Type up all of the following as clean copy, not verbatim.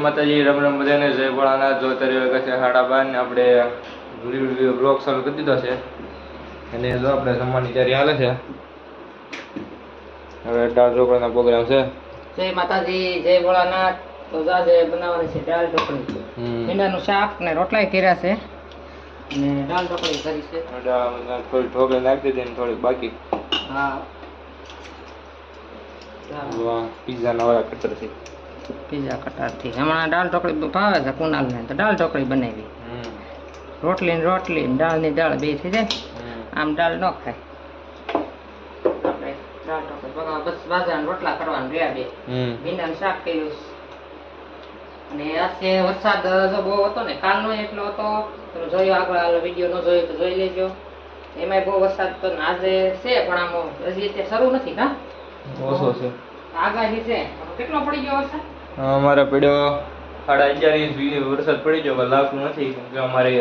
માતાજી, રામ રામ બધાને, જય ભોળાનાથ. જો અત્યારે વાગે છે 12:30 ને આપણે બ્લોગ ચાલુ કરી દીધો છે અને જો આપણે જમવાની તૈયારી હાલે છે. હવે દાળ ઢોકળાનો પ્રોગ્રામ છે. જય માતાજી, જય ભોળાનાથ. તો આજે બનાવવાની છે દાળ ઢોકળી, ભીંડાનું શાક ને રોટલા કર્યા છે અને દાળ ઢોકળી કરી છે. થોડી ઢોકળી નાખી દીધી ને થોડી બાકી. હા, પીઝા નો વાળા કટર છે. પીઝા કટારથી હમણાં દાળ ઢોકળી ભાવે છે કુનાલને, તો દાળ ઢોકળી બનાવી. રોટલી ને રોટલી ને દાળ ની દાળ બે થઈ જાય. આમ દાળ ન ખાય. આપણે દાળ ઢોકળી બસ બાજરાના રોટલા કરવાના રહ્યા બે. ભીંડાનું શાક કર્યું અને આજે વરસાદ જો બહુ હતો ને, કાલનો એટલો હતો. તમે જોયો આગળ વિડીયો ન જોયો તો જોઈ લેજો. એમાંય બહુ વરસાદ હતો ને આજે છે, પણ આમ હજી અત્યારે શરૂ નથી. કા ઓછો છે, આગાહી છે. કેટલો પડી ગયો વરસાદ? અમારે પડ્યો 11.5 ઇંચ વરસાદ પડી ગયો, લાગતું નથી કે અમારે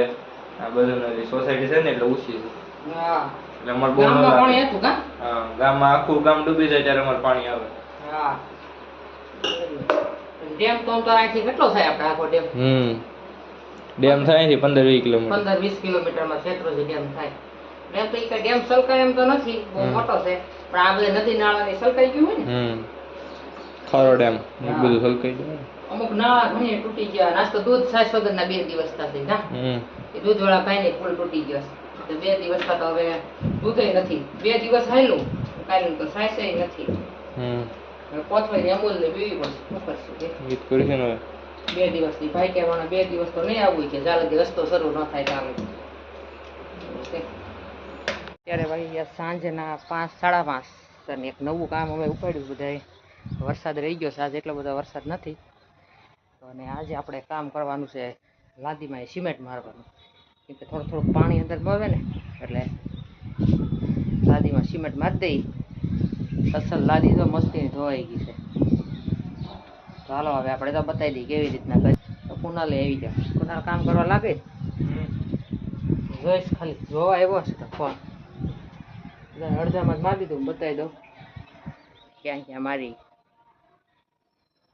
આ બધું સોસાયટી છે ને એટલે ઊંચી છે. હા, એટલે અમારે બહુ પાણી હતું. કા હા, ગામમાં આખું ગામ ડૂબી જાય ત્યારે અમારે પાણી આવે. હા, ડેમ તો અહીંથી કેટલો થાય આપણે આખો ડેમ? ડેમ થાય છે 15-20 કિલોમીટર. 15-20 કિલોમીટરમાં શેત્રુંજી ડેમ થાય. ડેમ તો એક ડેમ સલકાય એમ તો નથી, બહુ મોટો છે, પણ આ બધી નદી નાળાની સલકાઈ ગયું હોય ને. ખારો ડેમ બધું સલકાઈ ગયું. અમુક નાળા ઘણી તૂટી ગયા. નાસ્તો દૂધ સાસ વગરના 2 દિવસ થશે. હા, એ દૂધ વાળા ભાઈ ને પુલ તૂટી ગયો તો 2 દિવસ તો હવે દૂધે નથી. 2 દિવસ હાલ્યું કાઢ્યું તો સાસે નથી. પોચવાય અમૂલ ને પીવી પડશે. શું કરશું? 2 દિવસથી ભાઈ કહેવાના 2 દિવસ તો નહીં આવવું કે ચાલે રસ્તો શરૂ ન થાય ચાલે. અત્યારે ભાઈ સાંજના 5-5:30 અને એક નવું કામ અમે ઉપાડ્યું. બધા વરસાદ રહી ગયો છે, આજે એટલો બધો વરસાદ નથી. અને આજે આપણે કામ કરવાનું છે લાદીમાં સિમેન્ટ મારવાનું. કેમ કે થોડું પાણી અંદર આવે ને એટલે લાદીમાં સિમેન્ટ મારી દઈ. અસલ લાદી તો મસ્તી ધોવાઈ ગઈ છે. તો હાલો હવે આપણે તો બતાવી દઈએ કેવી રીતના કરી. તો કુનાલે આવી જાય. કુનાલ કામ કરવા લાગે જોઈશ, ખાલી જોવા આવ્યો છે તો ફોન અડધામાં જ મારી દીધું. બતાવી દઉં ક્યાં ક્યાં મારી.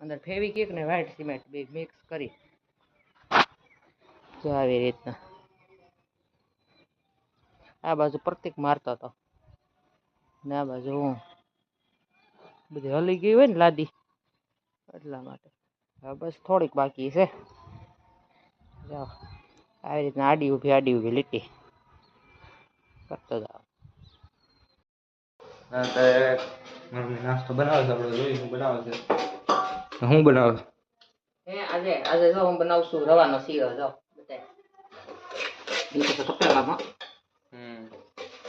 અંદર ફેવિક્વિક ને વ્હાઇટ સિમેન્ટ બે મિક્સ કરી જો આવી રીતના. આ બાજુ પ્રતિક મારતો હતો ને આ બાજુ હું. બધી હલી ગઈ હોય ને લાદી એટલા માટે. હવે બસ થોડીક બાકી છે. જાઓ આવી રીતના આડી ઊભી લીટી કરતો જાઓ. નાસ્તો બનાવે છે, આપણે જોઈ શું બનાવે છે. શું બનાવે હે? આજે જો હું બનાવશું રવાનો શીરો. જો બતાય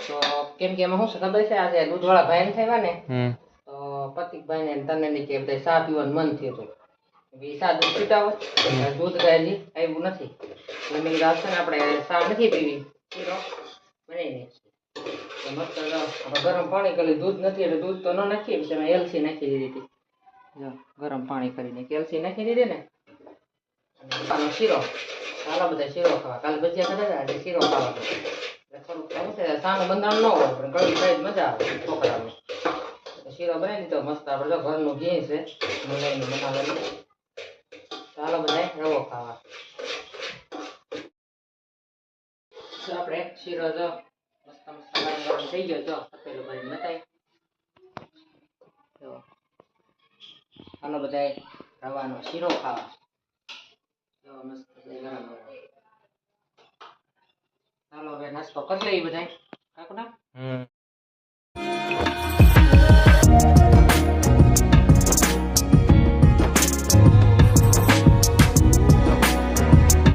તો કેમ કે એમાં શું છે ખબર છે, આજે દૂધવાળા ભાઈ થયા ને તો પ્રતિકભાઈ ને તને ની કે બધા ચા પીવાનું મન થયું હતું. સા દૂધ પીતા હોય, દૂધ કાંઈ આવ્યું નથી. મેં કીધું આવશે ને આપણે ચા નથી પીવી, શીરો બનાવી મસ્ત ગરમ પાણી કરી. દૂધ નથી એટલે દૂધ તો ન નાખીએ, પછી અમે એલસી નાખી દીધી હતી. જો ગરમ પાણી કરીને એલસી નાખી દીધી ને. શીરો ચાલો બધા શીરો ખાવા. કાલે ભજીયા ખાધા હતા, આજે શીરો ખાવા. થોડુંક શું છે સાનું બંધારણ ન હોય પણ કડવી ખાઈ મજા આવે છોકરાને. શીરો બનાવી દીધો મસ્ત. આપણે જો ઘરનું ઘી છે મલાઈનું બનાવેલું. ચાલો બધા રવો ખાવા. આપણે શીરો જો મસ્ત ગરમ થઈ ગયો. જો તપેલું ભરીને બતાવી. જો ચાલો બધા રવાનો શીરો ખાવા. જો મસ્ત ગરમ. ચાલો હવે નાસ્તો કરી લઈએ બધા. કાકુના